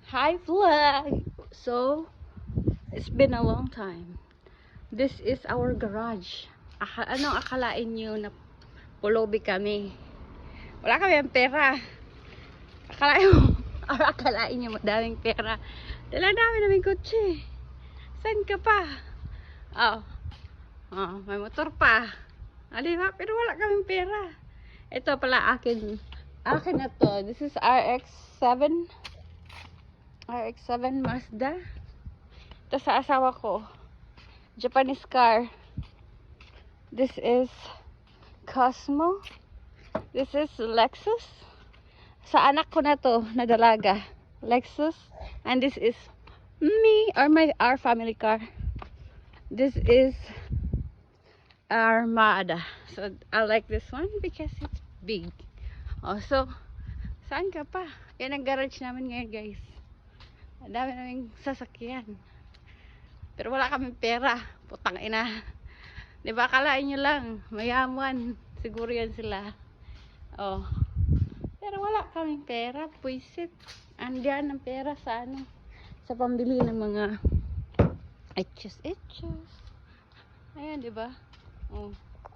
Hi vlog! So, it's been a long time. This is our garage. Anong akalain nyo na pulubi kami? Wala kami ang pera. Akalain nyo madaming pera. Dala namin namin kotse. Saan ka pa? May motor pa. Diba? Pero wala kaming pera. Ito pala akin. Akin na to. This is RX-7 Mazda. Ito sa asawa ko. Japanese car. This is Cosmo. This is Lexus. Sa anak ko na to, na dalaga. Lexus. And this is me, or our family car. This is Armada. So I like this one because it's big. So saan ka pa? Yan ang garage namin ngayon, guys. Ang dami naming sasakyan. Pero wala kaming pera. Putang ina. Diba, akalain nyo lang, mayaman. Siguro yan sila. Pero wala kaming pera. Puisit. Andiyan ang pera sa sa pambili ng mga etchos. Ayan, diba?